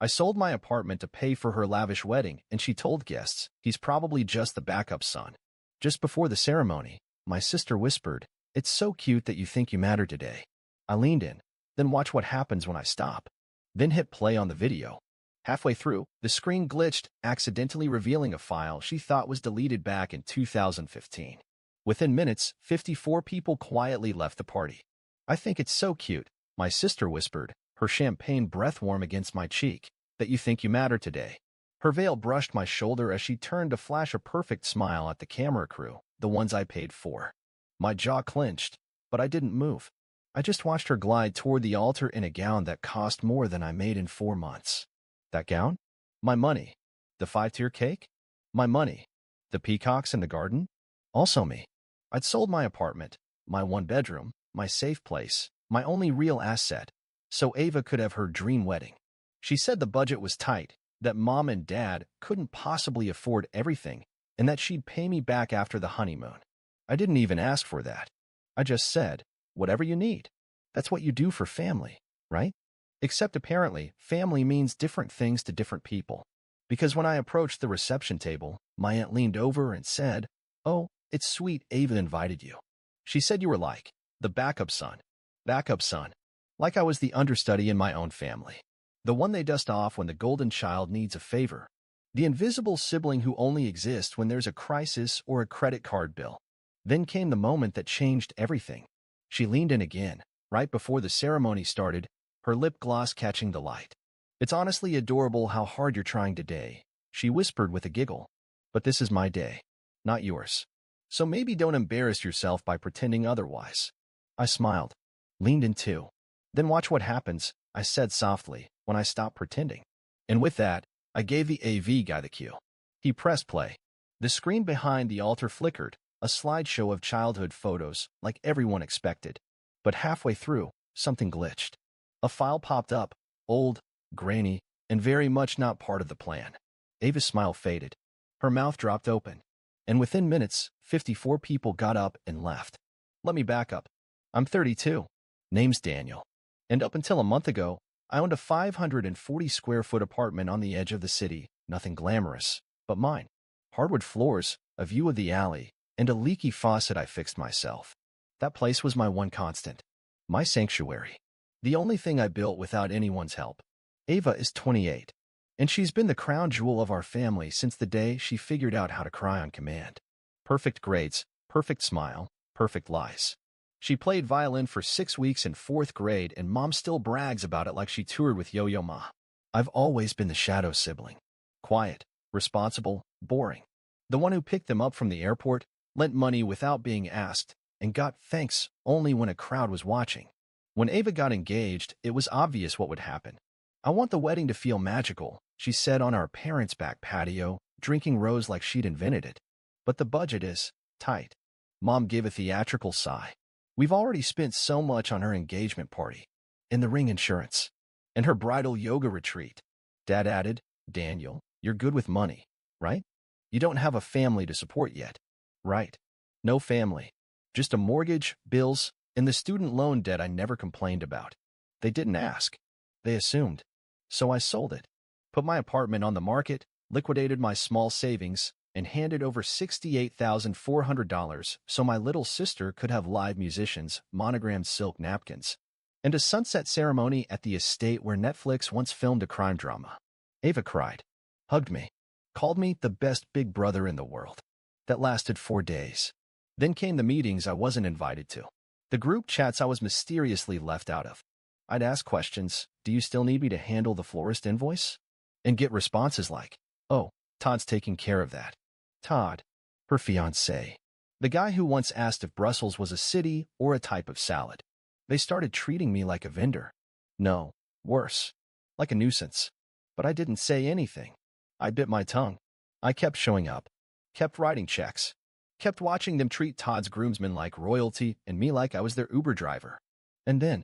I sold my apartment to pay for her lavish wedding, and she told guests he's probably just the backup son. Just before the ceremony, my sister whispered, "It's so cute that you think you matter today." I leaned in, then watch what happens when I stop. Then hit play on the video. Halfway through, the screen glitched, accidentally revealing a file she thought was deleted back in 2015. Within minutes, 54 people quietly left the party. "I think it's so cute," my sister whispered, her champagne breath warm against my cheek, "that you think you matter today." Her veil brushed my shoulder as she turned to flash a perfect smile at the camera crew, the ones I paid for. My jaw clenched, but I didn't move. I just watched her glide toward the altar in a gown that cost more than I made in 4 months. That gown? My money. The 5-tier cake? My money. The peacocks in the garden? Also me. I'd sold my apartment, my 1-bedroom, my safe place, my only real asset, so Ava could have her dream wedding. She said the budget was tight, that mom and dad couldn't possibly afford everything, and that she'd pay me back after the honeymoon. I didn't even ask for that. I just said, "Whatever you need." That's what you do for family, right? Except apparently, family means different things to different people. Because when I approached the reception table, my aunt leaned over and said, "Oh, it's sweet Ava invited you. She said you were like the backup son." Backup son. Like I was the understudy in my own family. The one they dust off when the golden child needs a favor. The invisible sibling who only exists when there's a crisis or a credit card bill. Then came the moment that changed everything. She leaned in again, right before the ceremony started, her lip gloss catching the light. "It's honestly adorable how hard you're trying today," she whispered with a giggle. "But this is my day, not yours. So maybe don't embarrass yourself by pretending otherwise." I smiled, leaned in too. "Then watch what happens," I said softly, when I stopped pretending. And with that, I gave the AV guy the cue. He pressed play. The screen behind the altar flickered, a slideshow of childhood photos, like everyone expected. But halfway through, something glitched. A file popped up, old, grainy, and very much not part of the plan. Ava's smile faded. Her mouth dropped open. And within minutes, 54 people got up and left. Let me back up. I'm 32. Name's Daniel. And up until a month ago, I owned a 540-square-foot apartment on the edge of the city, nothing glamorous, but mine. Hardwood floors, a view of the alley, and a leaky faucet I fixed myself. That place was my one constant. My sanctuary. The only thing I built without anyone's help. Ava is 28, and she's been the crown jewel of our family since the day she figured out how to cry on command. Perfect grades, perfect smile, perfect lies. She played violin for 6 weeks in 4th grade, and mom still brags about it like she toured with Yo-Yo Ma. I've always been the shadow sibling. Quiet, responsible, boring. The one who picked them up from the airport, lent money without being asked, and got thanks only when a crowd was watching. When Ava got engaged, it was obvious what would happen. "I want the wedding to feel magical," she said on our parents' back patio, drinking rose like she'd invented it. "But the budget is tight." Mom gave a theatrical sigh. "We've already spent so much on her engagement party, and the ring insurance, and her bridal yoga retreat." Dad added, "Daniel, you're good with money, right? You don't have a family to support yet, right?" "No family. Just a mortgage, bills, and the student loan debt I never complained about." They didn't ask. They assumed. So I sold it, put my apartment on the market, liquidated my small savings, and handed over $68,400 so my little sister could have live musicians, monogrammed silk napkins, and a sunset ceremony at the estate where Netflix once filmed a crime drama. Ava cried, hugged me, called me the best big brother in the world. That lasted 4 days. Then came the meetings I wasn't invited to. The group chats I was mysteriously left out of. I'd ask questions, "Do you still need me to handle the florist invoice?" And get responses like, "Oh, Todd's taking care of that." Todd, her fiancé. The guy who once asked if Brussels was a city or a type of salad. They started treating me like a vendor. No, worse, like a nuisance. But I didn't say anything. I bit my tongue. I kept showing up, kept writing checks, kept watching them treat Todd's groomsmen like royalty and me like I was their Uber driver. And then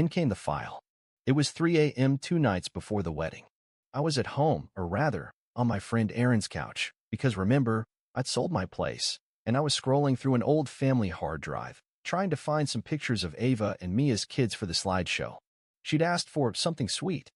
came the file. It was 3 a.m. 2 nights before the wedding. I was at home, or rather, on my friend Aaron's couch, because remember, I'd sold my place, and I was scrolling through an old family hard drive, trying to find some pictures of Ava and me as kids for the slideshow. She'd asked for something sweet.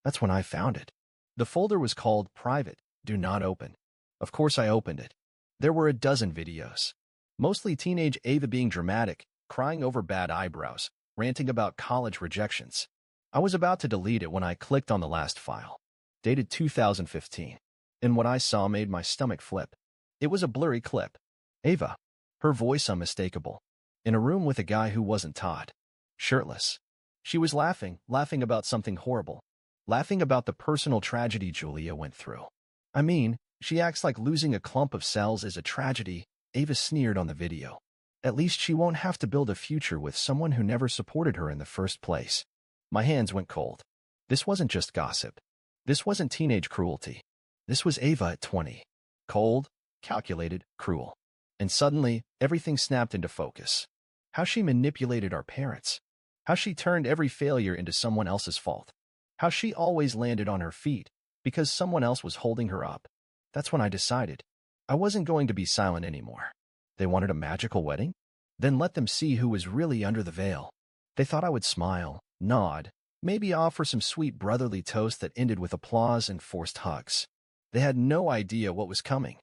That's when I found it. The folder was called Private, Do Not Open. Of course I opened it. There were a dozen videos. Mostly teenage Ava being dramatic, crying over bad eyebrows, ranting about college rejections. I was about to delete it when I clicked on the last file, dated 2015, and what I saw made my stomach flip. It was a blurry clip. Ava, her voice unmistakable, in a room with a guy who wasn't Todd, shirtless. She was laughing about something horrible, laughing about the personal tragedy Julia went through. I mean, she acts like losing a clump of cells is a tragedy, Ava sneered on the video. At least she won't have to build a future with someone who never supported her in the first place. My hands went cold. This wasn't just gossip. This wasn't teenage cruelty. This was Ava at 20. Cold, calculated, cruel. And suddenly, everything snapped into focus. How she manipulated our parents. How she turned every failure into someone else's fault. How she always landed on her feet because someone else was holding her up. That's when I decided I wasn't going to be silent anymore. They wanted a magical wedding? Then let them see who was really under the veil. They thought I would smile, nod, maybe offer some sweet brotherly toast that ended with applause and forced hugs. They had no idea what was coming.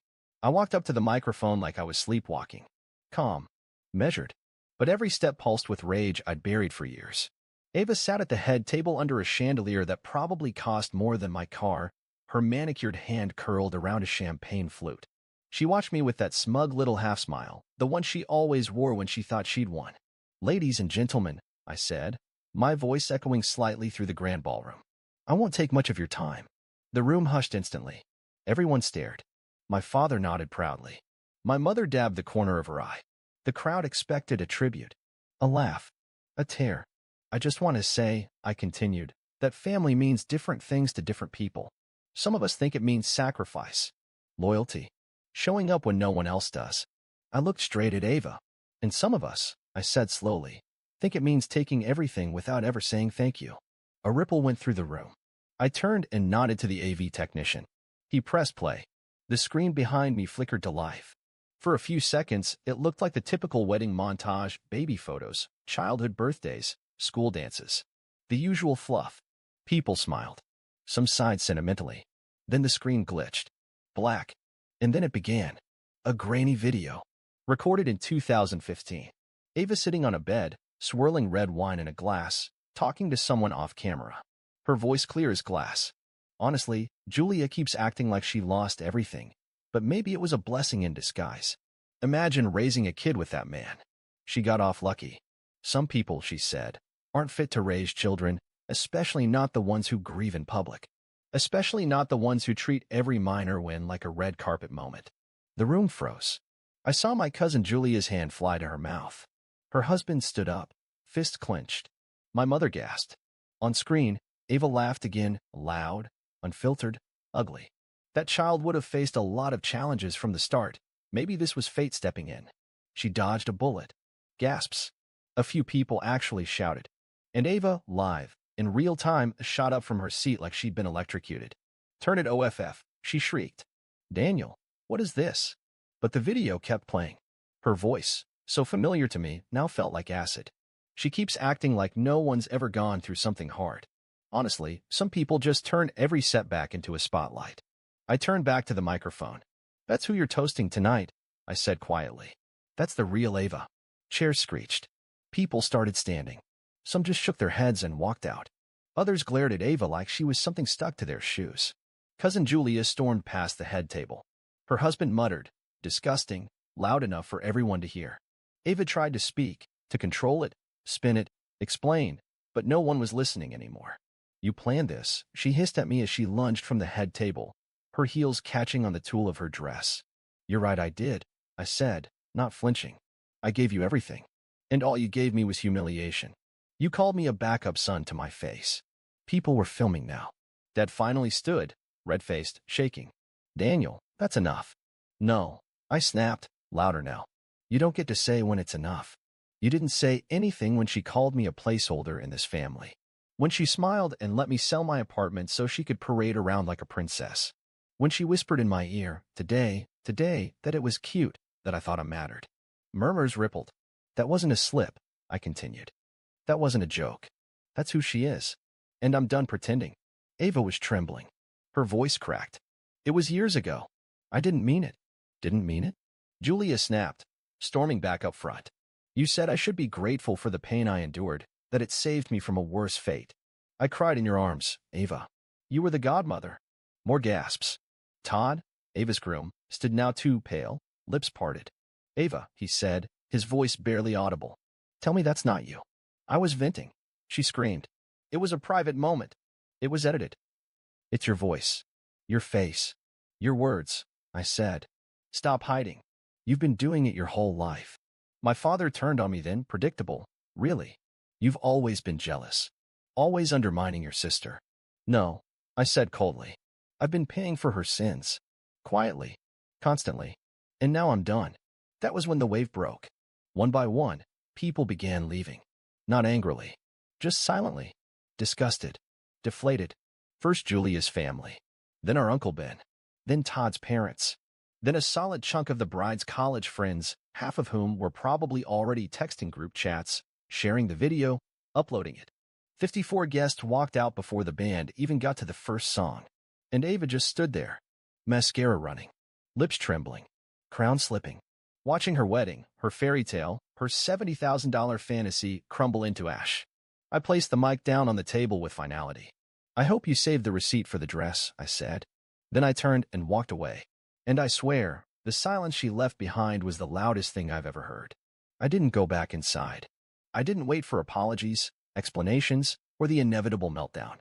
I walked up to the microphone like I was sleepwalking. Calm. Measured. But every step pulsed with rage I'd buried for years. Ava sat at the head table under a chandelier that probably cost more than my car, her manicured hand curled around a champagne flute. She watched me with that smug little half-smile, the one she always wore when she thought she'd won. "Ladies and gentlemen," I said, my voice echoing slightly through the grand ballroom. "I won't take much of your time." The room hushed instantly. Everyone stared. My father nodded proudly. My mother dabbed the corner of her eye. The crowd expected a tribute, a laugh, a tear. "I just want to say," I continued, "that family means different things to different people. Some of us think it means sacrifice, loyalty, showing up when no one else does." I looked straight at Ava. "And some of us," I said slowly, "think it means taking everything without ever saying thank you." A ripple went through the room. I turned and nodded to the AV technician. He pressed play. The screen behind me flickered to life. For a few seconds, it looked like the typical wedding montage, baby photos, childhood birthdays, school dances. The usual fluff. People smiled. Some sighed sentimentally. Then the screen glitched. Black. And then it began. A grainy video. Recorded in 2015. Ava sitting on a bed, swirling red wine in a glass, talking to someone off camera. Her voice clear as glass. "Honestly, Julia keeps acting like she lost everything. But maybe it was a blessing in disguise. Imagine raising a kid with that man." She got off lucky. "Some people," she said, "aren't fit to raise children, especially not the ones who grieve in public. Especially not the ones who treat every minor win like a red carpet moment." The room froze. I saw my cousin Julia's hand fly to her mouth. Her husband stood up, fist clenched. My mother gasped. On screen, Ava laughed again, loud, unfiltered, ugly. That child would have faced a lot of challenges from the start. Maybe this was fate stepping in. She dodged a bullet. Gasps. A few people actually shouted. And Ava, live, in real time, shot up from her seat like she'd been electrocuted. "Turn it OFF," she shrieked. "Daniel, what is this?" But the video kept playing. Her voice, so familiar to me, now felt like acid. She keeps acting like no one's ever gone through something hard. Honestly, some people just turn every setback into a spotlight. I turned back to the microphone. "That's who you're toasting tonight," I said quietly. "That's the real Ava." Chairs screeched. People started standing. Some just shook their heads and walked out. Others glared at Ava like she was something stuck to their shoes. Cousin Julia stormed past the head table. Her husband muttered, "Disgusting," loud enough for everyone to hear. Ava tried to speak, to control it, spin it, explain, but no one was listening anymore. "You planned this," she hissed at me as she lunged from the head table, her heels catching on the tulle of her dress. "You're right, I did," I said, not flinching. "I gave you everything. And all you gave me was humiliation. You called me a backup son to my face." People were filming now. Dad finally stood, red-faced, shaking. "Daniel, that's enough." "No," I snapped, louder now. "You don't get to say when it's enough. You didn't say anything when she called me a placeholder in this family. When she smiled and let me sell my apartment so she could parade around like a princess. When she whispered in my ear, today, that it was cute, that I thought it mattered." Murmurs rippled. "That wasn't a slip," I continued. "That wasn't a joke. That's who she is. And I'm done pretending. Ava was trembling. Her voice cracked. It was years ago. I didn't mean it. Didn't mean it? Julia snapped, storming back up front. You said I should be grateful for the pain I endured, that it saved me from a worse fate. I cried in your arms, Ava. You were the godmother. More gasps. Todd, Ava's groom, stood now too pale, lips parted. Ava, he said, his voice barely audible. Tell me that's not you. I was venting. She screamed. It was a private moment. It was edited. It's your voice. Your face. Your words, I said. Stop hiding. You've been doing it your whole life. My father turned on me then, predictable. Really. You've always been jealous. Always undermining your sister. No, I said coldly. I've been paying for her sins. Quietly. Constantly. And now I'm done. That was when the wave broke. One by one, people began leaving. Not angrily. Just silently. Disgusted. Deflated. First Julia's family. Then our Uncle Ben. Then Todd's parents. Then a solid chunk of the bride's college friends, half of whom were probably already texting group chats, sharing the video, uploading it. 54 guests walked out before the band even got to the first song. And Ava just stood there. Mascara running. Lips trembling. Crown slipping. Watching her wedding, her fairy tale, her $70,000 fantasy crumble into ash. I placed the mic down on the table with finality. I hope you saved the receipt for the dress, I said. Then I turned and walked away. And I swear, the silence she left behind was the loudest thing I've ever heard. I didn't go back inside. I didn't wait for apologies, explanations, or the inevitable meltdown.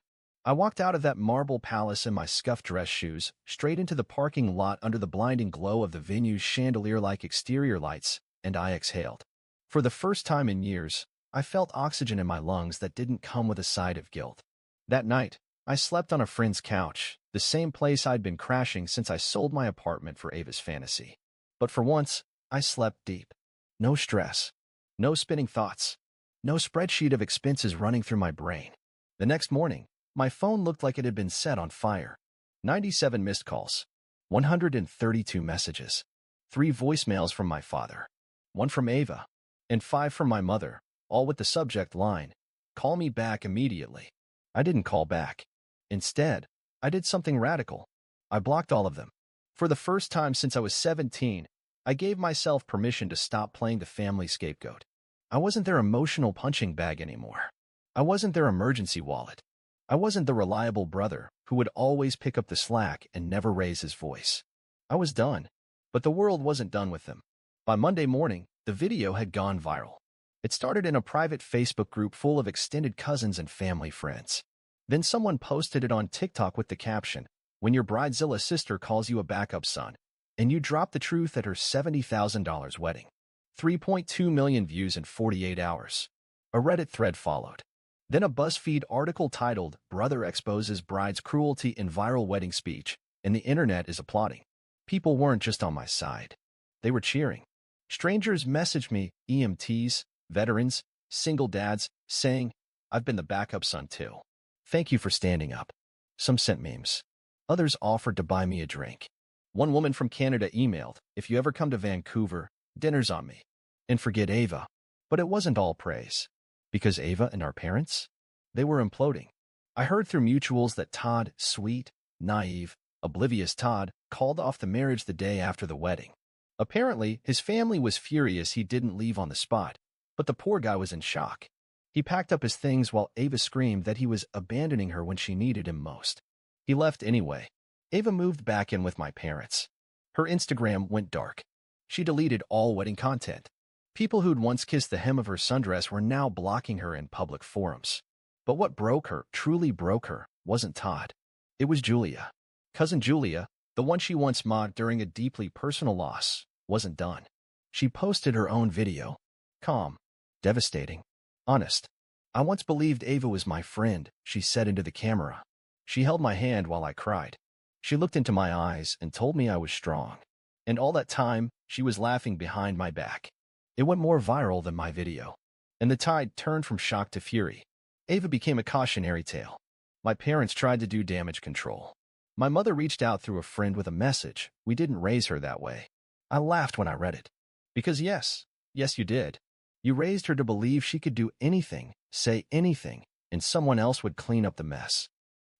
I walked out of that marble palace in my scuffed dress shoes, straight into the parking lot under the blinding glow of the venue's chandelier-like exterior lights, and I exhaled. For the first time in years, I felt oxygen in my lungs that didn't come with a side of guilt. That night, I slept on a friend's couch, the same place I'd been crashing since I sold my apartment for Ava's fantasy. But for once, I slept deep. No stress. No spinning thoughts. No spreadsheet of expenses running through my brain. The next morning, my phone looked like it had been set on fire. 97 missed calls. 132 messages. 3 voicemails from my father. 1 from Ava. And 5 from my mother, all with the subject line, "Call me back immediately." I didn't call back. Instead, I did something radical. I blocked all of them. For the first time since I was 17, I gave myself permission to stop playing the family scapegoat. I wasn't their emotional punching bag anymore. I wasn't their emergency wallet. I wasn't the reliable brother who would always pick up the slack and never raise his voice. I was done, but the world wasn't done with them. By Monday morning, the video had gone viral. It started in a private Facebook group full of extended cousins and family friends. Then someone posted it on TikTok with the caption, "When your bridezilla sister calls you a backup son," and you drop the truth at her $70,000 wedding. 3.2 million views in 48 hours. A Reddit thread followed. Then a BuzzFeed article titled, "Brother Exposes Bride's Cruelty in Viral Wedding Speech," and the internet is applauding. People weren't just on my side. They were cheering. Strangers messaged me, EMTs, veterans, single dads, saying, "I've been the backup son too. Thank you for standing up." Some sent memes. Others offered to buy me a drink. One woman from Canada emailed, "If you ever come to Vancouver, dinner's on me." And forget Ava. But it wasn't all praise. Because Ava and our parents? They were imploding. I heard through mutuals that Todd, sweet, naive, oblivious Todd, called off the marriage the day after the wedding. Apparently, his family was furious he didn't leave on the spot, but the poor guy was in shock. He packed up his things while Ava screamed that he was abandoning her when she needed him most. He left anyway. Ava moved back in with my parents. Her Instagram went dark. She deleted all wedding content. People who'd once kissed the hem of her sundress were now blocking her in public forums. But what broke her, truly broke her, wasn't Todd. It was Julia. Cousin Julia, the one she once mocked during a deeply personal loss, wasn't done. She posted her own video. Calm. Devastating. Honest. "I once believed Ava was my friend," she said into the camera. She held my hand while I cried. She looked into my eyes and told me I was strong. And all that time, she was laughing behind my back. It went more viral than my video. And the tide turned from shock to fury. Ava became a cautionary tale. My parents tried to do damage control. My mother reached out through a friend with a message. "We didn't raise her that way." I laughed when I read it. Because yes, you did. You raised her to believe she could do anything, say anything, and someone else would clean up the mess.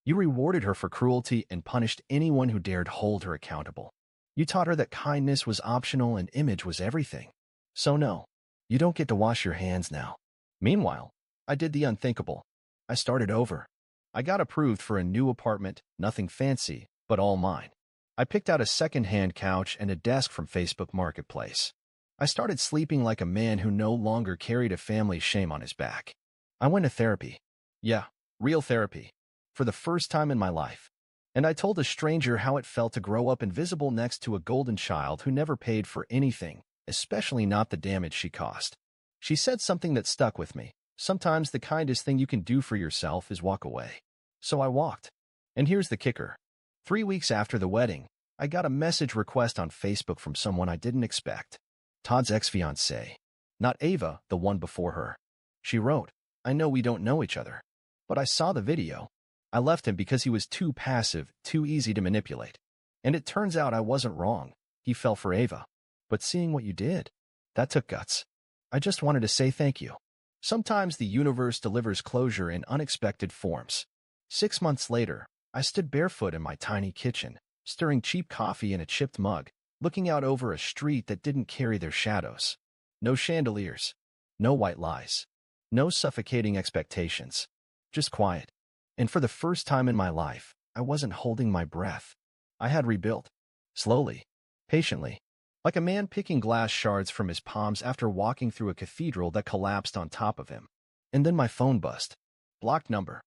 You rewarded her for cruelty and punished anyone who dared hold her accountable. You taught her that kindness was optional and image was everything. So no, you don't get to wash your hands now. Meanwhile, I did the unthinkable. I started over. I got approved for a new apartment, nothing fancy, but all mine. I picked out a second-hand couch and a desk from Facebook Marketplace. I started sleeping like a man who no longer carried a family shame on his back. I went to therapy. Yeah, real therapy. For the first time in my life. And I told a stranger how it felt to grow up invisible next to a golden child who never paid for anything, especially not the damage she caused. She said something that stuck with me. Sometimes the kindest thing you can do for yourself is walk away. So I walked. And here's the kicker. 3 weeks after the wedding, I got a message request on Facebook from someone I didn't expect. Todd's ex-fiancée. Not Ava, the one before her. She wrote, "I know we don't know each other, but I saw the video. I left him because he was too passive, too easy to manipulate. And it turns out I wasn't wrong. He fell for Ava. But seeing what you did, that took guts. I just wanted to say thank you." Sometimes the universe delivers closure in unexpected forms. 6 months later, I stood barefoot in my tiny kitchen, stirring cheap coffee in a chipped mug, looking out over a street that didn't carry their shadows. No chandeliers, no white lies, no suffocating expectations, just quiet. And for the first time in my life, I wasn't holding my breath. I had rebuilt. Slowly, patiently, like a man picking glass shards from his palms after walking through a cathedral that collapsed on top of him. And then my phone buzzed. Blocked number.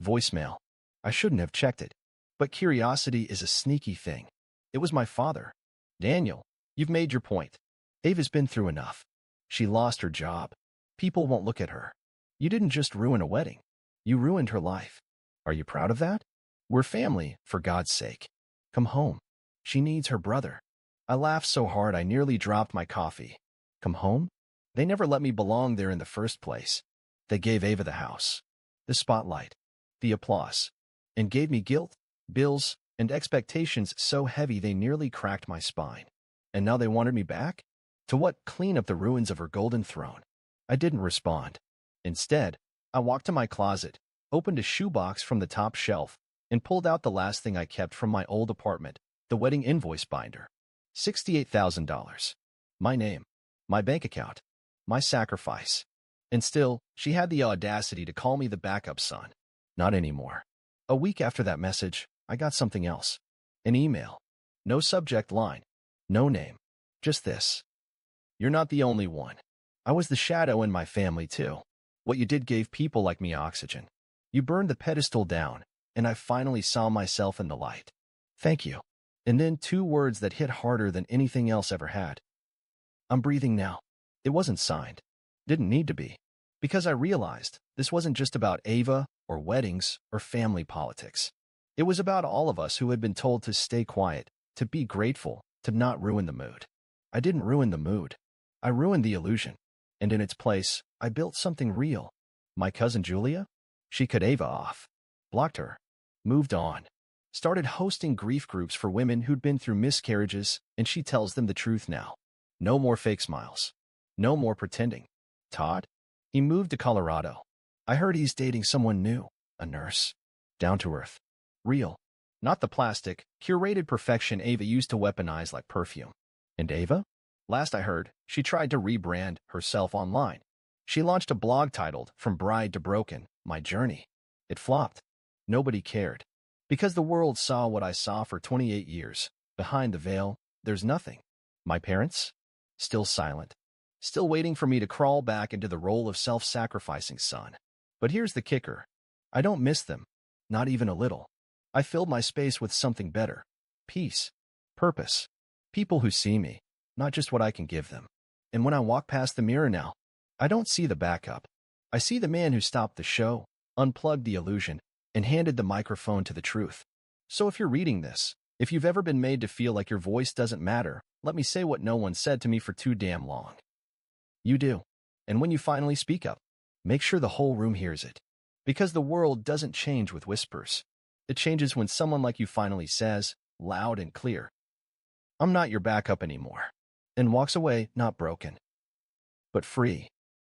Voicemail. I shouldn't have checked it. But curiosity is a sneaky thing. It was my father. "Daniel, you've made your point. Ava's been through enough. She lost her job. People won't look at her. You didn't just ruin a wedding. You ruined her life. Are you proud of that? We're family, for God's sake. Come home. She needs her brother." I laughed so hard I nearly dropped my coffee. Come home? They never let me belong there in the first place. They gave Ava the house, the spotlight, the applause, and gave me guilt, bills, and expectations so heavy they nearly cracked my spine. And now they wanted me back? To what? Clean up the ruins of her golden throne. I didn't respond. Instead, I walked to my closet, opened a shoebox from the top shelf, and pulled out the last thing I kept from my old apartment, the wedding invoice binder. $68,000. My name, my bank account, my sacrifice. And still, she had the audacity to call me the backup son. Not anymore. A week after that message, I got something else. An email. No subject line. No name. Just this. "You're not the only one. I was the shadow in my family too. What you did gave people like me oxygen. You burned the pedestal down, and I finally saw myself in the light. Thank you." And then 2 words that hit harder than anything else ever had. "I'm breathing now." It wasn't signed. Didn't need to be. Because I realized this wasn't just about Ava or weddings or family politics. It was about all of us who had been told to stay quiet, to be grateful, to not ruin the mood. I didn't ruin the mood. I ruined the illusion. And in its place, I built something real. My cousin Julia? She cut Ava off. Blocked her. Moved on. Started hosting grief groups for women who'd been through miscarriages, and she tells them the truth now. No more fake smiles. No more pretending. Todd? He moved to Colorado. I heard he's dating someone new, a nurse. Down to earth. Real. Not the plastic, curated perfection Ava used to weaponize like perfume. And Ava? Last I heard, she tried to rebrand herself online. She launched a blog titled From Bride to Broken, My Journey. It flopped. Nobody cared. Because the world saw what I saw for 28 years. Behind the veil, there's nothing. My parents? Still silent. Still waiting for me to crawl back into the role of self-sacrificing son. But here's the kicker. I don't miss them. Not even a little. I filled my space with something better. Peace. Purpose. People who see me, not just what I can give them. And when I walk past the mirror now, I don't see the backup. I see the man who stopped the show, unplugged the illusion, and handed the microphone to the truth. So if you're reading this, if you've ever been made to feel like your voice doesn't matter, let me say what no one said to me for too damn long. You do. And when you finally speak up, make sure the whole room hears it. Because the world doesn't change with whispers. It changes when someone like you finally says, loud and clear, "I'm not your backup anymore," and walks away not broken, but free.